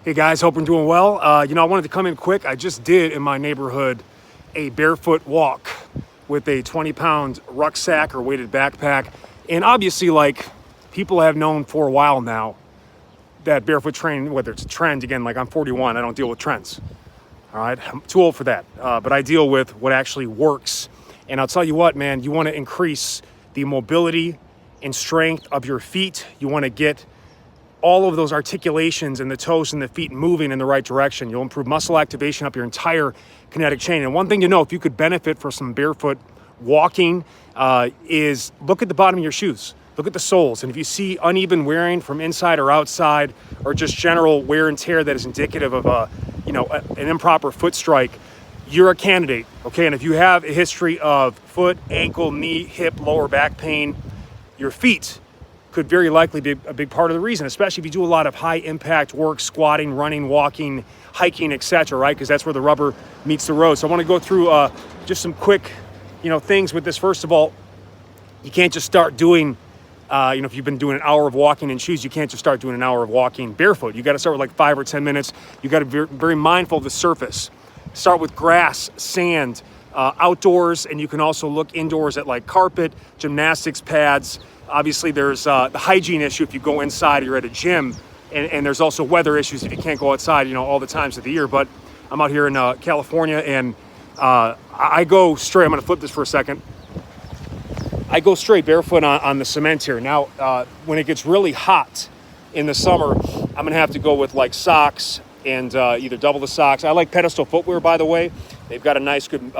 Hey guys, hope you're doing well. I wanted to come in quick. I just did in my neighborhood a barefoot walk with a 20-pound rucksack or weighted backpack. And obviously, people have known for a while now that barefoot training, whether it's a trend, again, I'm 41, I don't deal with trends. All right, I'm too old for that. But I deal with what actually works. And I'll tell you what, man, you want to increase the mobility and strength of your feet. You want to get all of those articulations in the toes and the feet moving in the right direction. You'll improve muscle activation up your entire kinetic chain. And one thing to know, if you could benefit from some barefoot walking, is look at the bottom of your shoes. Look at the soles. And if you see uneven wearing from inside or outside, or just general wear and tear that is indicative of an improper foot strike, you're a candidate, okay? And if you have a history of foot, ankle, knee, hip, lower back pain, your feet could very likely be a big part of the reason, especially if you do a lot of high impact work, squatting, running, walking, hiking, etc., right? Because that's where the rubber meets the road. So I want to go through just some quick, things with this. First of all, you can't just start doing, if you've been doing an hour of walking in shoes, you can't just start doing an hour of walking barefoot. You got to start with 5 or 10 minutes. You got to be very mindful of the surface. Start with grass, sand, outdoors, and you can also look indoors at carpet, gymnastics pads. Obviously, there's the hygiene issue if you go inside or you're at a gym, and there's also weather issues if you can't go outside, all the times of the year. But I'm out here in California, and I go straight. I'm going to flip this for a second. I go straight barefoot on the cement here. Now, when it gets really hot in the summer, I'm going to have to go with socks and either double the socks. I like pedestal footwear, by the way. They've got a nice, good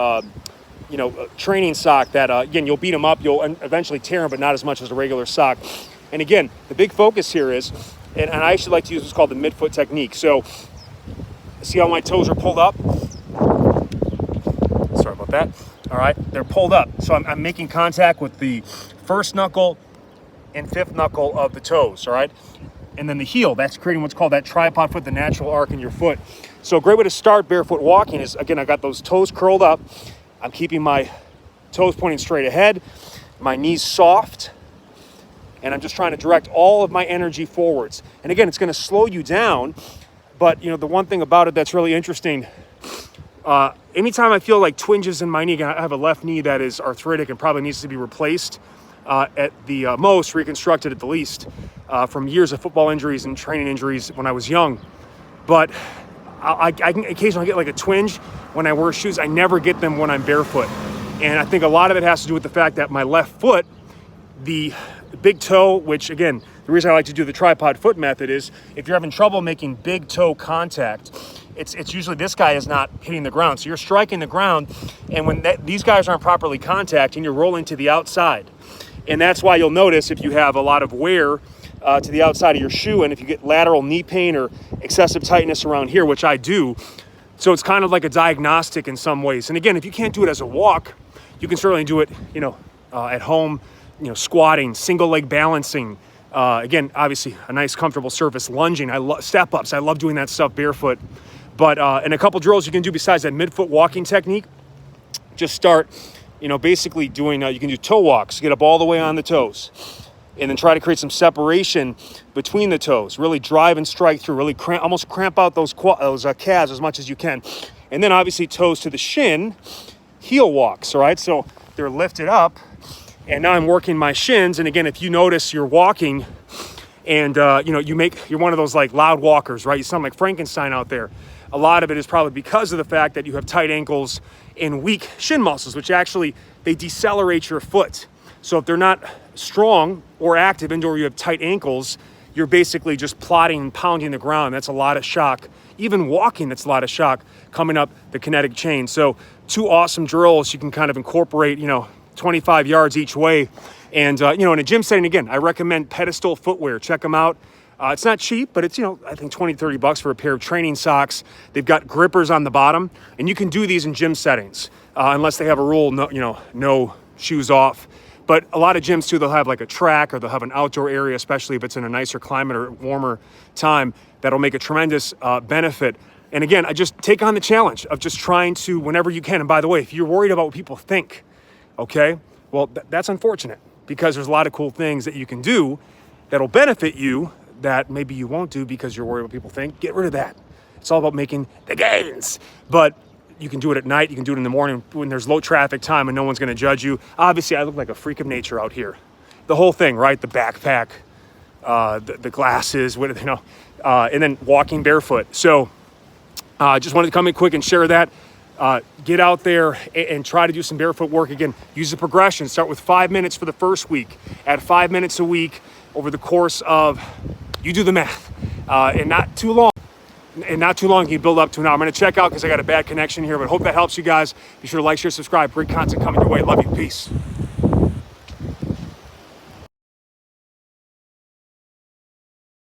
training sock that, again, you'll beat them up. You'll eventually tear them, but not as much as a regular sock. And again, the big focus here is, and I actually like to use what's called the midfoot technique. So see how my toes are pulled up? Sorry about that. All right, they're pulled up. So I'm making contact with the first knuckle and fifth knuckle of the toes, all right? And then the heel, that's creating what's called that tripod foot, the natural arc in your foot. So a great way to start barefoot walking is, again, I got those toes curled up. I'm keeping my toes pointing straight ahead, my knees soft, and I'm just trying to direct all of my energy forwards. And again, it's going to slow you down, but the one thing about it that's really interesting, anytime I feel twinges in my knee, I have a left knee that is arthritic and probably needs to be replaced at the most, reconstructed at the least, from years of football injuries and training injuries when I was young. But I can occasionally get a twinge when I wear shoes. I never get them when I'm barefoot. And I think a lot of it has to do with the fact that my left foot, the big toe, which again, the reason I like to do the tripod foot method is if you're having trouble making big toe contact, it's usually this guy is not hitting the ground. So you're striking the ground, and when these guys aren't properly contacting, you're rolling to the outside. And that's why you'll notice if you have a lot of wear to the outside of your shoe, and if you get lateral knee pain or excessive tightness around here, which I do, so it's kind of like a diagnostic in some ways. And again, if you can't do it as a walk, you can certainly do it, at home, squatting, single leg balancing. Again, obviously a nice comfortable surface, lunging. I love step ups. I love doing that stuff barefoot. But and a couple drills you can do besides that midfoot walking technique. Just start, basically doing. You can do toe walks. Get up all the way on the toes, and then try to create some separation between the toes. Really drive and strike through. Really almost cramp out those calves as much as you can. And then obviously toes to the shin, heel walks. All right, so they're lifted up, and now I'm working my shins. And again, if you notice you're walking, and you're one of those loud walkers, right? You sound like Frankenstein out there. A lot of it is probably because of the fact that you have tight ankles and weak shin muscles, which actually they decelerate your foot. So if they're not strong or active and/or you have tight ankles, you're basically just plodding and pounding the ground. That's a lot of shock. Even walking, that's a lot of shock coming up the kinetic chain. So 2 awesome drills you can kind of incorporate, 25 yards each way. And, in a gym setting, again, I recommend pedestal footwear. Check them out. It's not cheap, but it's, I think $20-30 for a pair of training socks. They've got grippers on the bottom, and you can do these in gym settings, unless they have a rule, no shoes off. But a lot of gyms too, they'll have a track, or they'll have an outdoor area, especially if it's in a nicer climate or warmer time. That'll make a tremendous benefit. And again, I just take on the challenge of just trying to, whenever you can. And by the way, if you're worried about what people think, okay, well, that's unfortunate, because there's a lot of cool things that you can do that'll benefit you that maybe you won't do because you're worried what people think. Get rid of that. It's all about making the gains. But you can do it at night. You can do it in the morning when there's low traffic time and no one's going to judge you. Obviously, I look like a freak of nature out here. The whole thing, right? The backpack, the glasses, what you know, and then walking barefoot. So just wanted to come in quick and share that. Get out there and try to do some barefoot work again. Use the progression. Start with 5 minutes for the first week. Add 5 minutes a week over the course of, you do the math, and not too long. And not too long, you build up to an hour. I'm going to check out because I got a bad connection here, but hope that helps you guys. Be sure to like, share, subscribe. Great content coming your way. Love you. Peace.